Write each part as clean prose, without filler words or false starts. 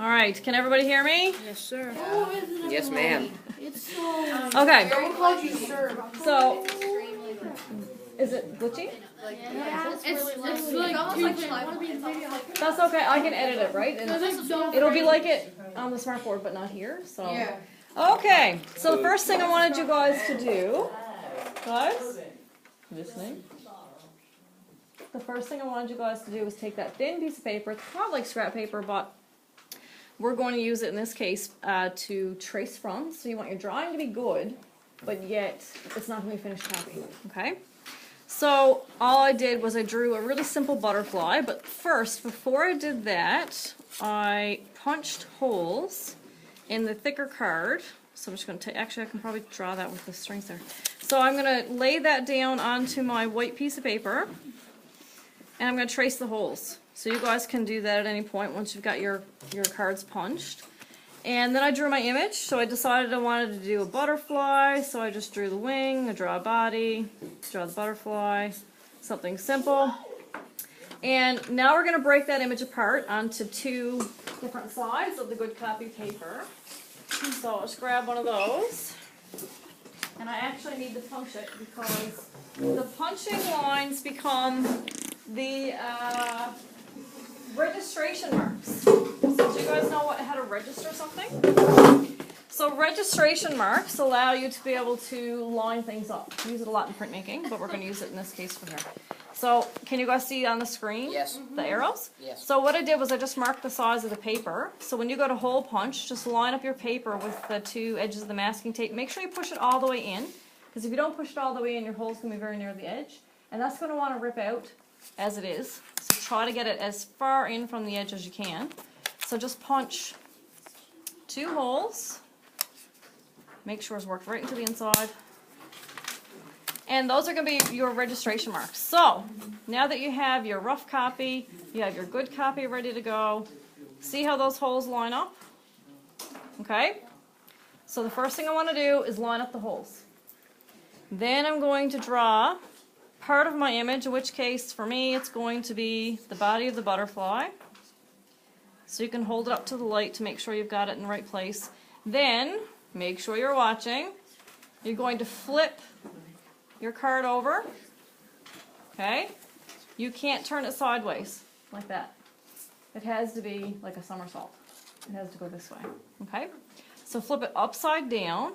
Alright, can everybody hear me? Yes, sir. Yes, ma'am. Okay. So, is it glitchy? That's okay, I can edit it, right? And it'll be like it on the smartboard, but not here, so. Yeah. Okay, so the first thing I wanted you guys to do, guys, listening? The first thing I wanted you guys to do was take that thin piece of paper, it's kind of like scrap paper, but we're going to use it in this case to trace from. So you want your drawing to be good, but yet it's not going to be finished copy, okay? So all I did was I drew a really simple butterfly, but first, before I did that, I punched holes in the thicker card. So I'm just going to take, actually I can probably draw that with the strings there. So I'm going to lay that down onto my white piece of paper, and I'm going to trace the holes. So you guys can do that at any point once you've got your cards punched. And then I drew my image, so I decided I wanted to do a butterfly, so I just drew the wing, I draw a body, draw the butterfly, something simple. And now we're going to break that image apart onto two different sides of the good copy paper. So I'll just grab one of those. And I actually need to punch it because the punching lines become the registration marks. So do you guys know how to register something? So registration marks allow you to be able to line things up. We use it a lot in printmaking, but we're going to use it in this case for here. So can you guys see on the screen? Yes. The arrows? Yes. So what I did was I just marked the size of the paper. So when you go to hole punch, just line up your paper with the two edges of the masking tape. Make sure you push it all the way in, because if you don't push it all the way in, your hole's going to be very near the edge. And that's going to want to rip out as it is. So try to get it as far in from the edge as you can. So just punch two holes. Make sure it's worked right into the inside. And those are going to be your registration marks. So now that you have your rough copy, you have your good copy ready to go, see how those holes line up? Okay? So the first thing I want to do is line up the holes. Then I'm going to draw part of my image, in which case for me it's going to be the body of the butterfly. So you can hold it up to the light to make sure you've got it in the right place. Then, make sure you're watching. You're going to flip your card over. Okay? You can't turn it sideways like that. It has to be like a somersault. It has to go this way. Okay? So flip it upside down,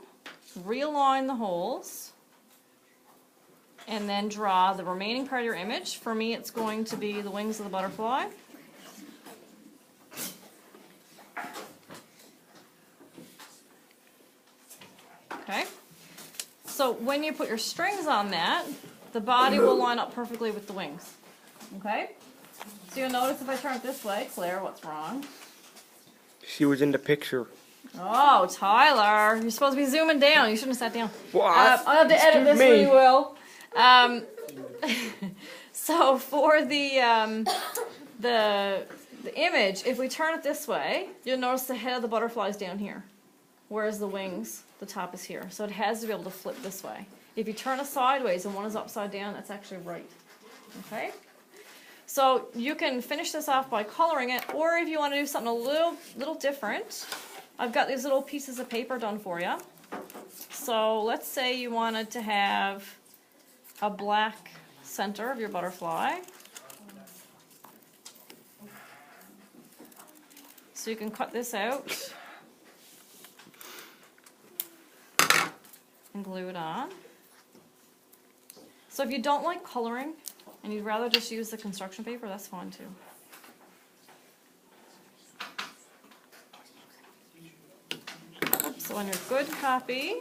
realign the holes, and then draw the remaining part of your image. For me, it's going to be the wings of the butterfly. Okay. So when you put your strings on that, the body will line up perfectly with the wings. Okay? So you'll notice if I turn it this way, Claire, what's wrong? She was in the picture. Oh, Tyler, you're supposed to be zooming down. You shouldn't have sat down. Well, I'll have to edit this for you, Will. So for the image, if we turn it this way, you'll notice the head of the butterfly is down here, whereas the wings, the top is here. So it has to be able to flip this way. If you turn it sideways and one is upside down, that's actually right. Okay? So you can finish this off by coloring it, or if you want to do something a little different, I've got these little pieces of paper done for you. So let's say you wanted to have a black center of your butterfly. So you can cut this out and glue it on. So if you don't like coloring and you'd rather just use the construction paper, that's fine too. So on your good copy,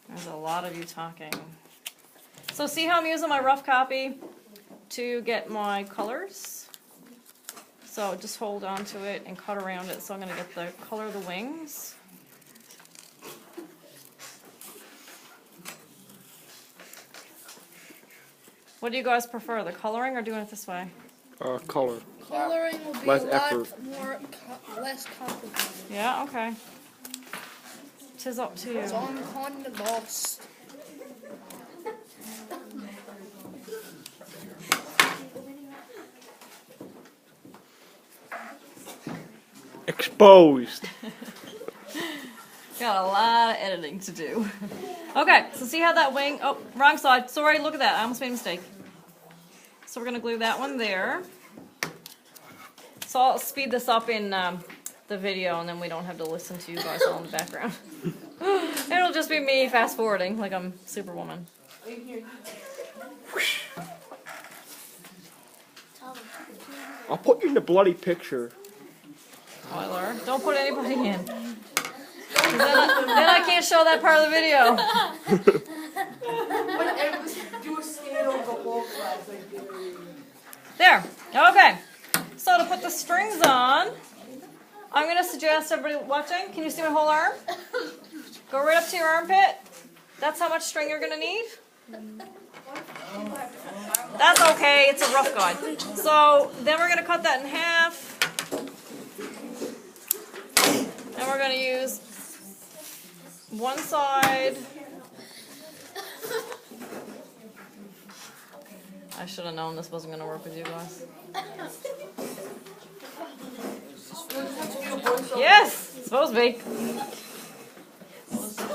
there's a lot of you talking. So see how I'm using my rough copy to get my colors? So just hold on to it and cut around it. So I'm going to get the color of the wings. What do you guys prefer, the coloring or doing it this way? Color. Coloring will be Less a lot effort. less complicated. Yeah, okay. 'Tis up to you. So I'm the boss. Exposed. Got a lot of editing to do. Okay, so see how that wing... Oh, wrong side. Sorry, look at that. I almost made a mistake. So we're going to glue that one there. So I'll speed this up in the video, and then we don't have to listen to you guys all in the background. It'll just be me fast forwarding like I'm Superwoman. I'll put you in the bloody picture. Tyler, don't put anybody in. Then I can't show that part of the video. There. Okay. So to put the strings on, I'm going to suggest everybody watching, can you see my whole arm? Go right up to your armpit. That's how much string you're going to need. That's okay. It's a rough guide. So then we're going to cut that in half. And we're going to use one side. I should have known this wasn't going to work with you guys. Yes, it's supposed to be.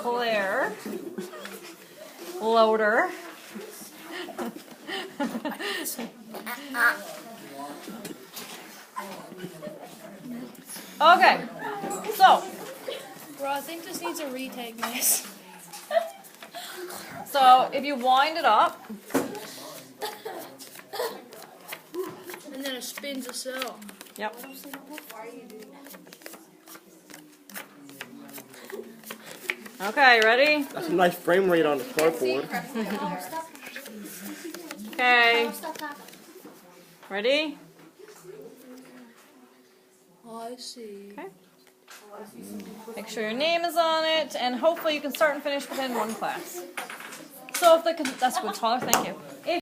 Claire. Loader. Okay, so. Bro, I think this needs a retake, miss. So if you wind it up. And then it spins itself. Yep. Okay, ready? That's a nice frame rate on the cardboard. Okay. Ready? I see. Okay. Make sure your name is on it, and hopefully you can start and finish within one class. So if that's good, Tyler, thank you.